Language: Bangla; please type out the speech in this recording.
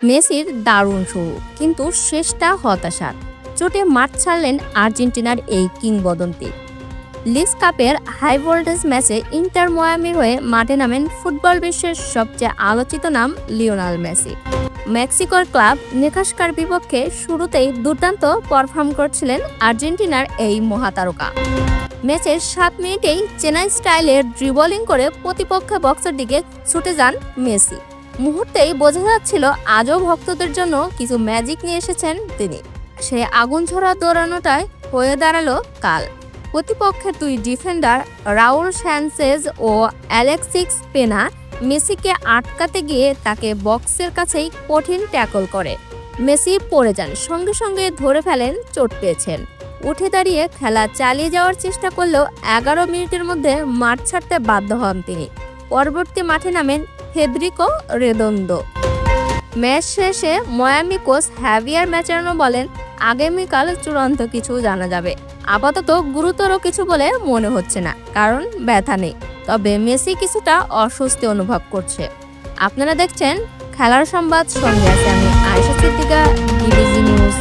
মেসির দারুণ শুরু, কিন্তু শেষটা হতাশার। চোটে মাঠ ছাড়লেন আর্জেন্টিনার এই কিংবদন্তি। লিগস কাপের হাই ভোল্টেজ ম্যাচে ইন্টার মায়ামির হয়ে মাঠে নামেন ফুটবল বিশ্বের সবচেয়ে আলোচিত নাম লিওনেল মেসি। মেক্সিকোর ক্লাব নেকাশকার বিপক্ষে শুরুতেই দুর্দান্ত পারফর্ম করছিলেন আর্জেন্টিনার এই মহাতারকা। ম্যাচের 7 মিনিটেই চেনাই স্টাইলের ড্রিবলিং করে প্রতিপক্ষ বক্সের দিকে ছুটে যান মেসি। মুহূর্তেই বোঝা যাচ্ছিল আজও ভক্তদের জন্য কিছু ম্যাজিক নিয়ে এসেছেন তিনি। সে আগুন ঝরা দৌড়ানোটাই হয়ে দাঁড়ালো কাল। প্রতিপক্ষের 2 ডিফেন্ডার রাউল সানচেজ ও অ্যালেক্সিস পেনা মেসিকে আটকাতে গিয়ে তাকে বক্সের কাছেই কঠিন ট্যাকল করে। মেসি পড়ে যান, সঙ্গে সঙ্গে ধরে ফেলেন চোট পেয়েছেন। উঠে দাঁড়িয়ে খেলা চালিয়ে যাওয়ার চেষ্টা করলেও 11 মিনিটের মধ্যে মাঠ ছাড়তে বাধ্য হন তিনি। পরবর্তী মাঠে নামেন ফেদরিকো রেদোন্দো। ম্যাচ শেষে মায়ামি কোচ হ্যাভিয়ার ম্যাচেরানো বলেন, আগামীকাল চূড়ান্ত কিছু জানা যাবে। আপাতত গুরুতর কিছু বলে মনে হচ্ছে না, কারণ ব্যথা নেই। তবে মেসি কিছুটা অস্বস্তি অনুভব করছে। আপনারা দেখছেন খেলার সংবাদ, সঙ্গে আছে আমি আয়েশা সিদ্দিকা, ডিবিজি নিউজ।